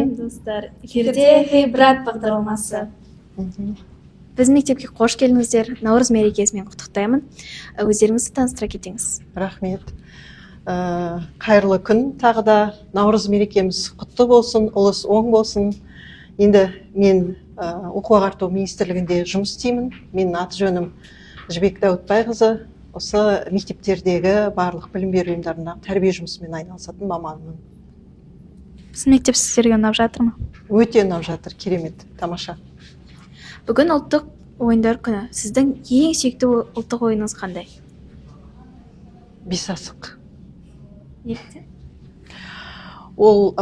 Сәлем достар, эфирде Hey брат бағдарламасы. Біздің мектепке қош келдіңіздер. Наурыз мерекесімен құттықтаймын. Өздеріңізді таныстыра кетіңіз. Рахмет. Қайырлы күн. Тағы да Наурыз мерекеміз құтты болсын, ұлыс оң болсын. Енді мен оқу ағарту министрлігінде жұмыс істеймін. Менің аты жөнім Жібек Дәуітбайқызы. Осы мектептердегі барлық білім беру ұйымдарында тәрбие жұмысымен айналысатын маманмын. Біздің мектеп сіздерге ұнап жатыр ма? Өте ұнап жатыр, керемет, тамаша. Бүгін ұлттық ойындар күні. Сіздің ең сүйікті ұлттық ойыныңыз қандай? Бесасық. Неліктен? Ол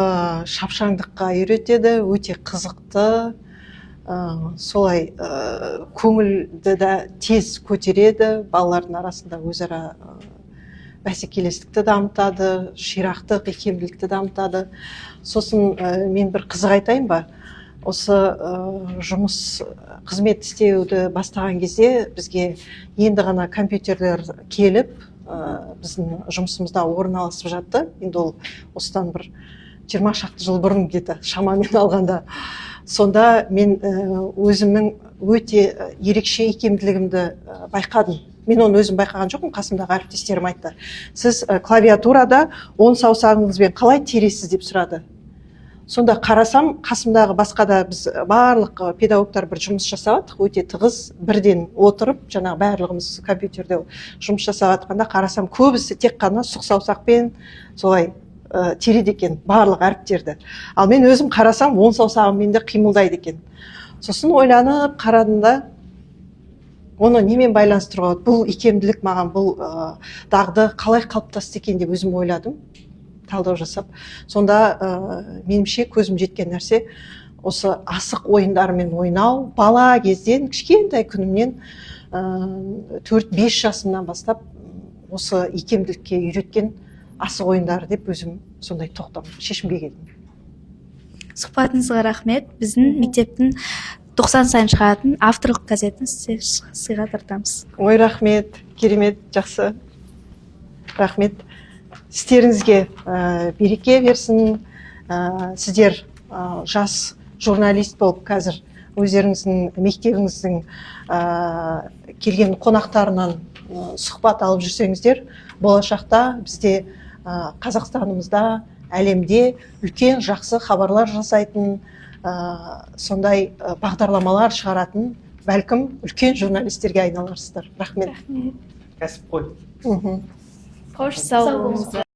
шапшаңдыққа үйретеді, өте қызықты, солай көңілді да тез көтереді, балалардың арасында өзара бәсекелестікті дамытады, ширақтық, икемділікті дамытады. Сосын мен бір қызық айтайын ба? Осы жұмыс қызмет істеуді бастаған кезде бізге енді ғана компьютерлер келіп, біздің жұмысымызда орналасып жатты. Енді ол осыдан бір 20 шақты жыл бұрын где-то шамамен алғанда. Сонда мен өзімнің өте ерекше икемділігімді байқадым. Мен оны өзім байқаған жоқпын, қасымдағы әріптестерім айтты. Сіз клавиатурада 10 саусағыңызбен қалай тересіз деп сұрады. Сонда қарасам, қасымдағы басқа да біз барлық педагогтар бір жұмыс жасаваттық, өте тығыз бірден отырып, жаңағы барлығымыз компьютерде жұмыс жасаватқанда қарасам, көбісі тек қана сұқ саусақпен солай тереді екен барлық әріптерді. Ал мен өзім қарасам, 10 саусағыммен де қимылдайды екен. Сосын ойланып қарадымда, оны немен байланыстыруға болады? Бұл икемділік маған, бұл дағды қалай қалыптасты екен деп өзім ойладым, талдау жасап. Сонда меніңше көзім жеткен нәрсе осы асық ойындарымен ойнау, бала кезден, кішкентай күнімнен 4-5 жасымнан бастап осы икемділікке үйреткен асық ойындары деп өзім сондай шешімге келдім. Сұхбатыңызға рахмет. Біздің мектептің 90 сайын шығатын авторлық газетін сыйға тартамыз. Ой, рахмет, керемет, жақсы. Рахмет. Сіздеріңізге береке берсін. Сіздер жас журналист болып қазір өздеріңіздің мектебіңіздің келген қонақтарынан сұхбат алып жүрсеңіздер, болашақта бізде Қазақстанымызда, әлемде үлкен жақсы хабарлар жасайтын, сондай бағдарламалар шығаратын, бәлкім үлкен журналистерге айналарсыздар. Рахмет. Кәсіп қой. Қош сау болыңыздар.